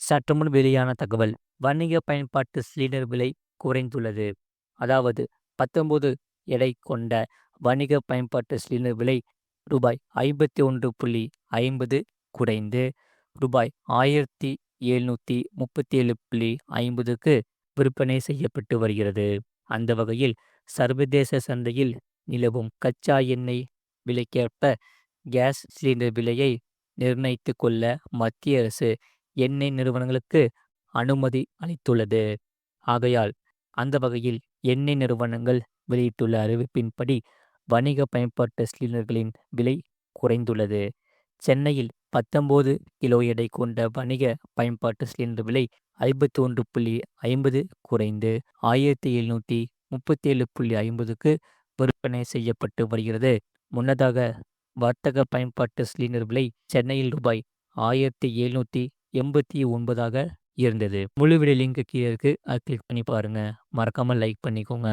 சற்றுமுன் வெளியான தகவல். வணிக பயன்பாட்டு சிலிண்டர் விலை குறைந்துள்ளது. அதாவது 19 எடை கொண்ட வணிக பயன்பாட்டு சிலிண்டர் விலை ரூபாய் 51.50 குறைந்து ரூபாய் 1737.50க்கு விற்பனை செய்யப்பட்டு வருகிறது. அந்த வகையில் சர்வதேச சந்தையில் நிலவும் கச்சா எண்ணெய் விலைக்கேற்ப கேஸ் சிலிண்டர் விலையை நிர்ணயித்துக் கொள்ள மத்திய அரசு எண்ணெய் நிறுவனங்களுக்கு அனுமதி அளித்துள்ளது. ஆகையால் அந்த வகையில் எண்ணெய் நிறுவனங்கள் வெளியிட்டுள்ள அறிவிப்பின்படி வணிக பயன்பாட்டு சிலிண்டர்களின் விலை குறைந்துள்ளது. சென்னையில் 19 கிலோ எடை கொண்ட வணிக பயன்பாட்டு சிலிண்டர் விலை 51.50 குறைந்து 1737.50க்கு விற்பனை செய்யப்பட்டு வருகிறது. முன்னதாக வர்த்தக பயன்பாட்டு சிலிண்டர் விலை சென்னையில் ரூபாய் 1789ஆக இருந்தது. முழு வீடியோ லிங்க் கீழே இருக்கு. அதை கிளிக் பண்ணி பாருங்க. மறக்காம லைக் பண்ணிக்கோங்க.